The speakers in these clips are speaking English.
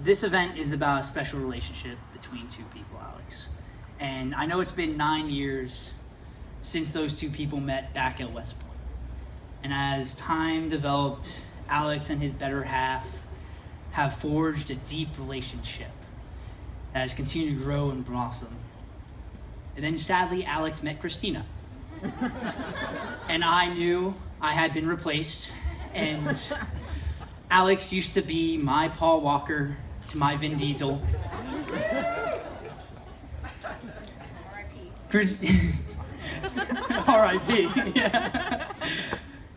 this event is about a special relationship between two people, Alex. And I know it's been 9 years since those two people met back at West Point. And as time developed, Alex and his better half have forged a deep relationship that has continued to grow and blossom. And then sadly, Alex met Christina. And I knew I had been replaced. And Alex used to be my Paul Walker to my Vin Diesel. R.I.P. Yeah.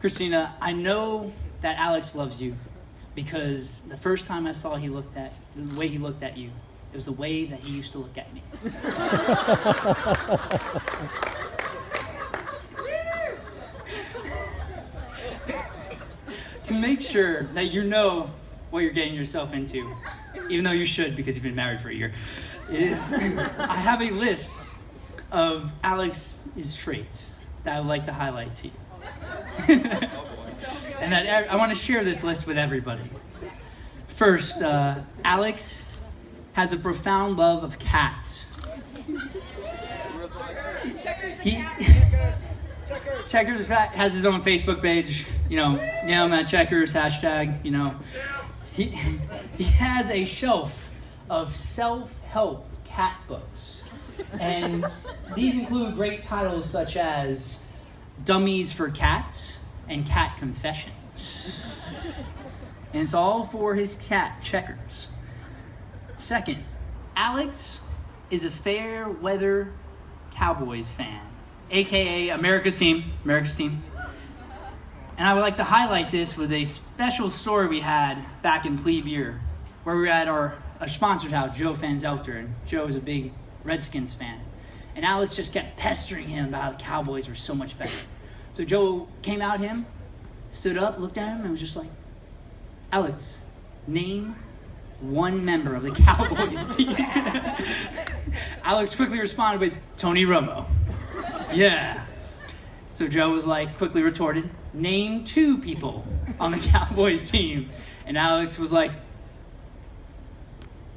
Christina, I know that Alex loves you because the first time I saw the way he looked at you, it was the way that he used to look at me. To make sure that you know what you're getting yourself into, even though you should because you've been married for a year, I have a list of Alex's traits that I would like to highlight to you. And that I want to share this list with everybody. First, Alex has a profound love of cats. Checkers has his own Facebook page, I'm at Checkers, hashtag, He has a shelf of self-help cat books. And these include great titles such as Dummies for Cats and Cat Confessions. And it's all for his cat, Checkers. Second, Alex is a fair weather Cowboys fan, aka America's team. And I would like to highlight this with a special story we had back in plebe year, where we were at our sponsor's house, Joe Fanzelter, and Joe is a big Redskins fan. And Alex just kept pestering him about how the Cowboys were so much better. So Joe came out him, stood up, looked at him, and was just like, Alex, name one member of the Cowboys team. Alex quickly responded with, Tony Romo. Yeah. So Joe was like, quickly retorted, name two people on the Cowboys team. And Alex was like,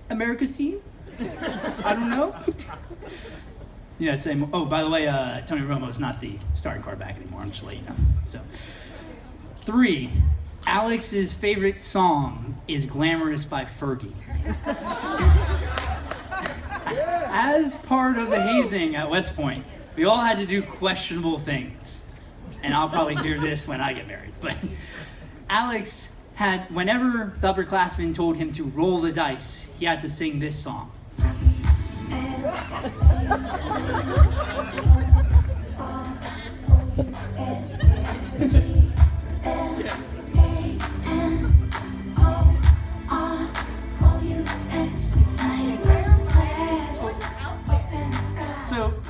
America's team? I don't know. Yeah, same. Oh, by the way, Tony Romo is not the starting quarterback anymore. I'm just letting you know. So, 3, Alex's favorite song is "Glamorous" by Fergie. As part of the hazing at West Point, we all had to do questionable things, and I'll probably hear this when I get married. But Alex had, whenever the upperclassmen told him to roll the dice, he had to sing this song.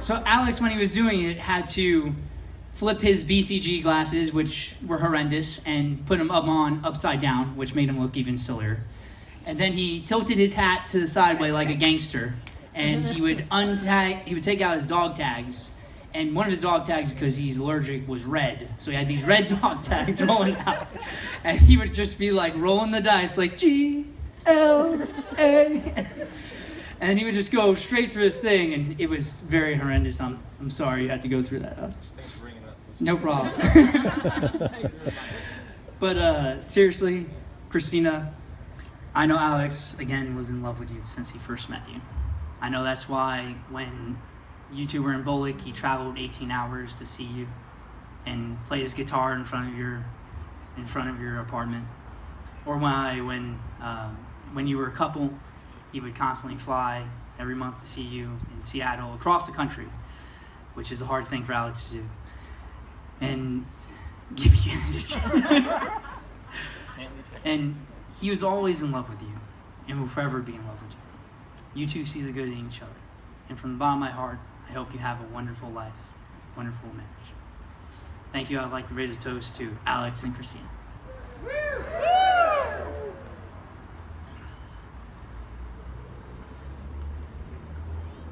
So Alex, when he was doing it, had to flip his BCG glasses, which were horrendous, and put them upside down, which made him look even sillier. And then he tilted his hat to the sideway like a gangster, and he would take out his dog tags, and one of his dog tags, because he's allergic, was red. So he had these red dog tags rolling out, and he would just be like rolling the dice like G-L-A. And he would just go straight through this thing, and it was very horrendous. I'm sorry you had to go through that. Thanks for bringing it up. No problem. But seriously, Christina, I know Alex, again, was in love with you since he first met you. I know that's why when you two were in Bullock, he traveled 18 hours to see you and play his guitar in front of your apartment. Or why when you were a couple, he would constantly fly every month to see you in Seattle, across the country, which is a hard thing for Alex to do. And and he was always in love with you and will forever be in love with you. You two see the good in each other. And from the bottom of my heart, I hope you have a wonderful life, wonderful marriage. Thank you. I'd like to raise a toast to Alex and Christina.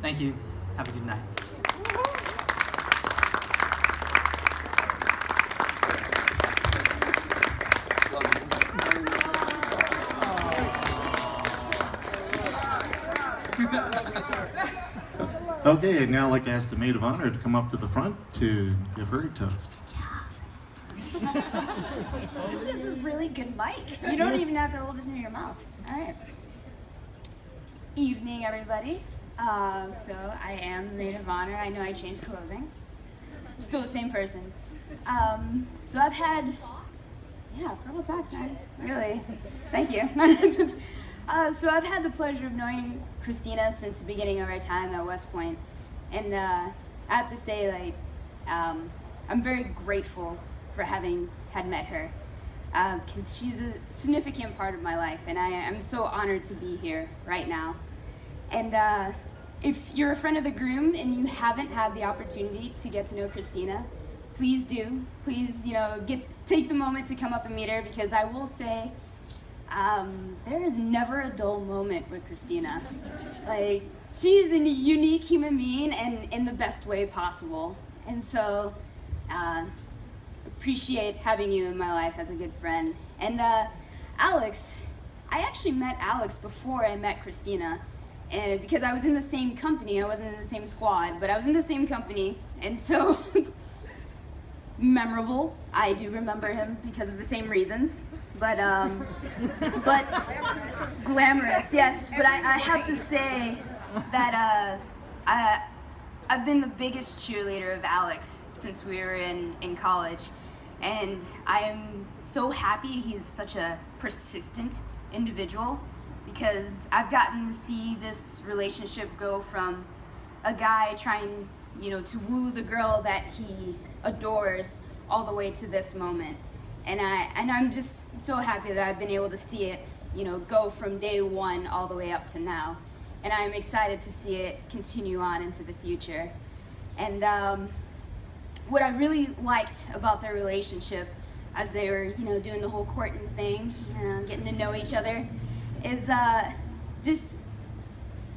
Thank you. Have a good night. Okay, now I'd like to ask the Maid of Honor to come up to the front to give her a toast. This is a really good mic. You don't even have to hold this near your mouth. All right. Evening, everybody. So I am the Maid of Honor. I know I changed clothing. I'm still the same person. So I've had... Yeah, purple socks, man. Really. Thank you. So I've had the pleasure of knowing Christina since the beginning of our time at West Point. And I have to say, like, I'm very grateful for having had met her. Because she's a significant part of my life, and I'm so honored to be here right now. And if you're a friend of the groom and you haven't had the opportunity to get to know Christina, please do. Please, take the moment to come up and meet her, because I will say, there is never a dull moment with Christina. Like, she is a unique human being, and in the best way possible. And so, appreciate having you in my life as a good friend. And Alex, I actually met Alex before I met Christina, and because I was in the same company. I wasn't in the same squad, but I was in the same company, and so memorable. I do remember him because of the same reasons, but glamorous, yes. But I have to say that I've been the biggest cheerleader of Alex since we were in college, and I am so happy he's such a persistent individual, because I've gotten to see this relationship go from a guy trying, to woo the girl that he adores all the way to this moment. And I'm just so happy that I've been able to see it, go from day one all the way up to now. And I'm excited to see it continue on into the future. And what I really liked about their relationship as they were, doing the whole courting thing, getting to know each other, is just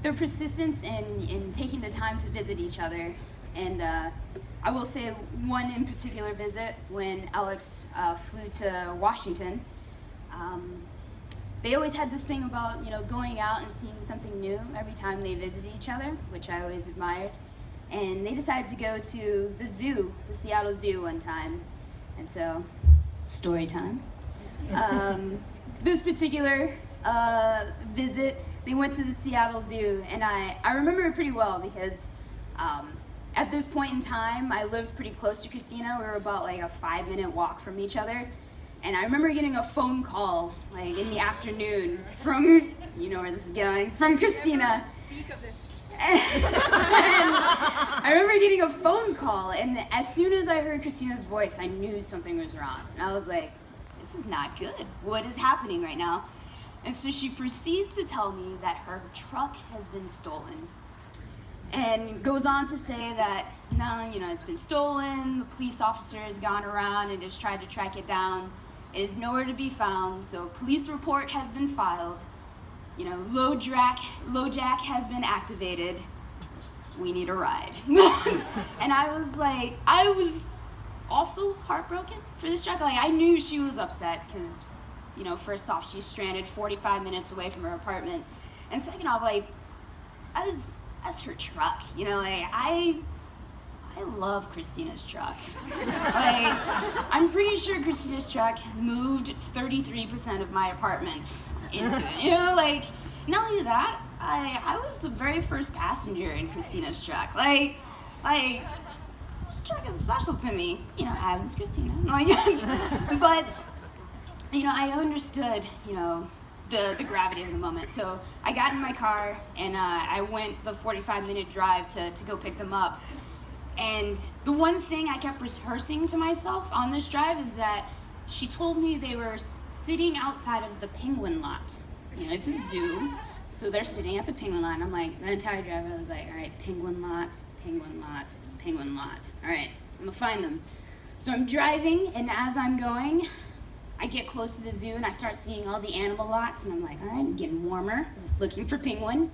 their persistence in taking the time to visit each other. And I will say one in particular visit, when Alex flew to Washington, they always had this thing about, going out and seeing something new every time they visited each other, which I always admired. And they decided to go to the zoo, the Seattle Zoo, one time. And so, story time. This particular visit, they went to the Seattle Zoo, and I remember it pretty well, because at this point in time, I lived pretty close to Christina. We were about like a 5-minute walk from each other. And I remember getting a phone call, like in the afternoon, from, you know where this is going, from Christina. Speak of this. And I remember getting a phone call, and as soon as I heard Christina's voice, I knew something was wrong. And I was like, this is not good. What is happening right now? And so she proceeds to tell me that her truck has been stolen. And goes on to say that, no, it's been stolen, the police officer has gone around and has tried to track it down. It is nowhere to be found, so police report has been filed. Low jack has been activated. We need a ride. And I was also heartbroken for this truck. Like, I knew she was upset because, first off, she's stranded 45 minutes away from her apartment. And second off, that's her truck. I love Christina's truck. I'm pretty sure Christina's truck moved 33% of my apartment into it. Not only that, I was the very first passenger in Christina's truck. This truck is special to me, as is Christina. But, I understood, the gravity of the moment. So I got in my car, and I went the 45-minute drive to go pick them up. And the one thing I kept rehearsing to myself on this drive is that she told me they were sitting outside of the penguin lot. It's a zoo, so they're sitting at the penguin lot. And I'm like, the entire drive, I was like, all right, penguin lot, penguin lot, penguin lot. All right, I'm gonna find them. So I'm driving, and as I'm going, I get close to the zoo, and I start seeing all the animal lots, and I'm like, all right, I'm getting warmer, looking for penguin.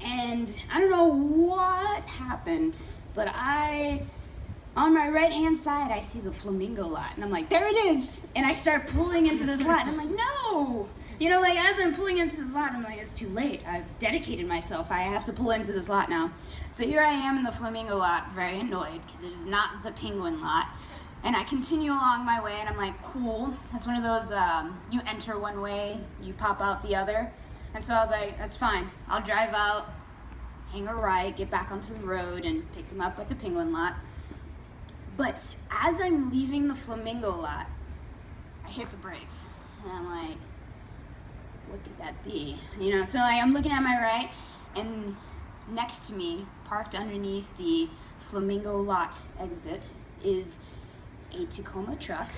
And I don't know what happened, but on my right-hand side, I see the flamingo lot, and I'm like, there it is! And I start pulling into this lot, and I'm like, no! You know, like as I'm pulling into this lot, I'm like, it's too late. I've dedicated myself. I have to pull into this lot now. So here I am in the flamingo lot, very annoyed because it is not the penguin lot. And I continue along my way, and I'm like, cool. That's one of those, you enter one way, you pop out the other. And so I was like, that's fine. I'll drive out, hang a right, get back onto the road, and pick them up at the penguin lot. But as I'm leaving the flamingo lot, I hit the brakes. And I'm like, what could that be? You know, so like, I'm looking at my right, and next to me, parked underneath the flamingo lot exit, is a Tacoma truck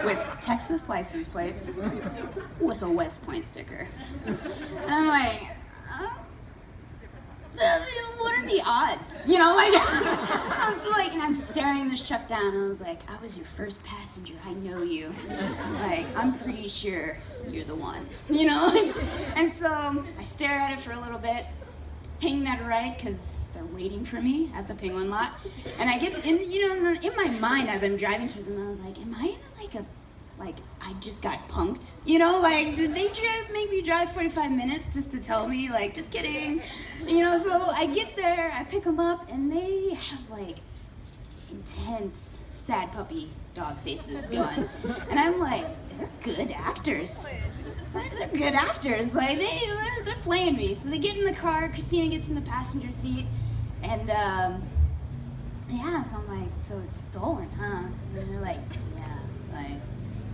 with Texas license plates with a West Point sticker. And I'm like, what are the odds? You know, like, I was like, and I'm staring this truck down, and I was like, I was your first passenger, I know you. Like, I'm pretty sure you're the one, you know? And so I stare at it for a little bit, hang that right, because they're waiting for me at the penguin lot. And I get, in my mind as I'm driving towards them, I was like, am I in like I just got punked? You know, like, did they make me drive 45 minutes just to tell me, like, just kidding? You know, so I get there, I pick them up, and they have, like, intense, sad puppy dog faces going. And I'm like, they're good actors. They're good actors. Like, they're playing me. So they get in the car, Christina gets in the passenger seat, and, yeah, so I'm like, so it's stolen, huh? And they're like, yeah, like,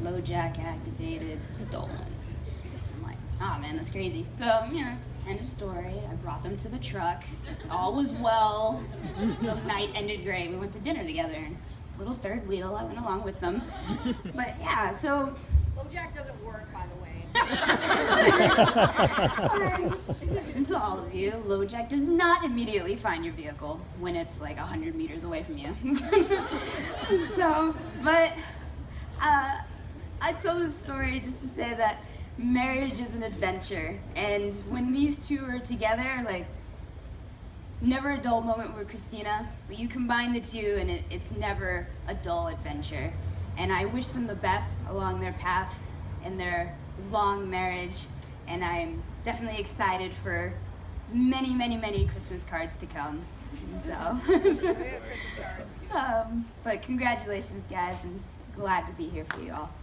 low jack activated, stolen. I'm like, oh man, that's crazy. So, you know, end of story. I brought them to the truck. All was well. The night ended great. We went to dinner together. And little third wheel, I went along with them. But yeah, so. Low jack doesn't work, by the way. Listen to all of you, low jack does not immediately find your vehicle when it's like 100 meters away from you. So, but I told this story just to say that marriage is an adventure, and when these two are together, like, never a dull moment with Christina, but you combine the two and it's never a dull adventure. And I wish them the best along their path in their long marriage, and I'm definitely excited for many, many, many Christmas cards to come. So, but congratulations, guys, and glad to be here for you all.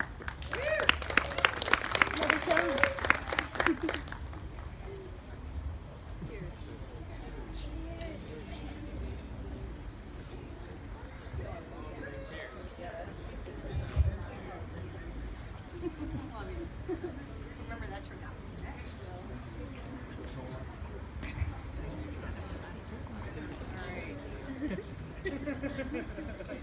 Another toast. Remember that turned out so. All right.